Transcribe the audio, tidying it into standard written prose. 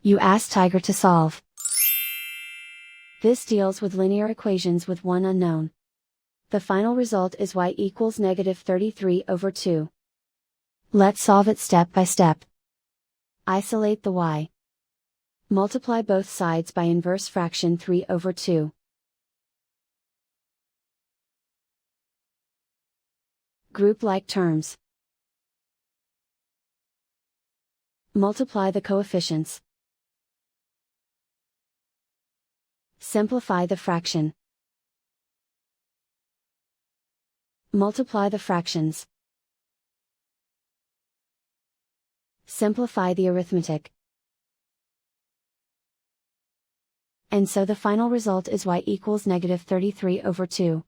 You ask Tiger to solve. This deals with linear equations with one unknown. The final result is y equals -33/2. Let's solve it step by step. Isolate the y. Multiply both sides by inverse fraction 3/2. Group like terms. Multiply the coefficients. Simplify the fraction. Multiply the fractions. Simplify the arithmetic. And so the final result is y equals -33/2.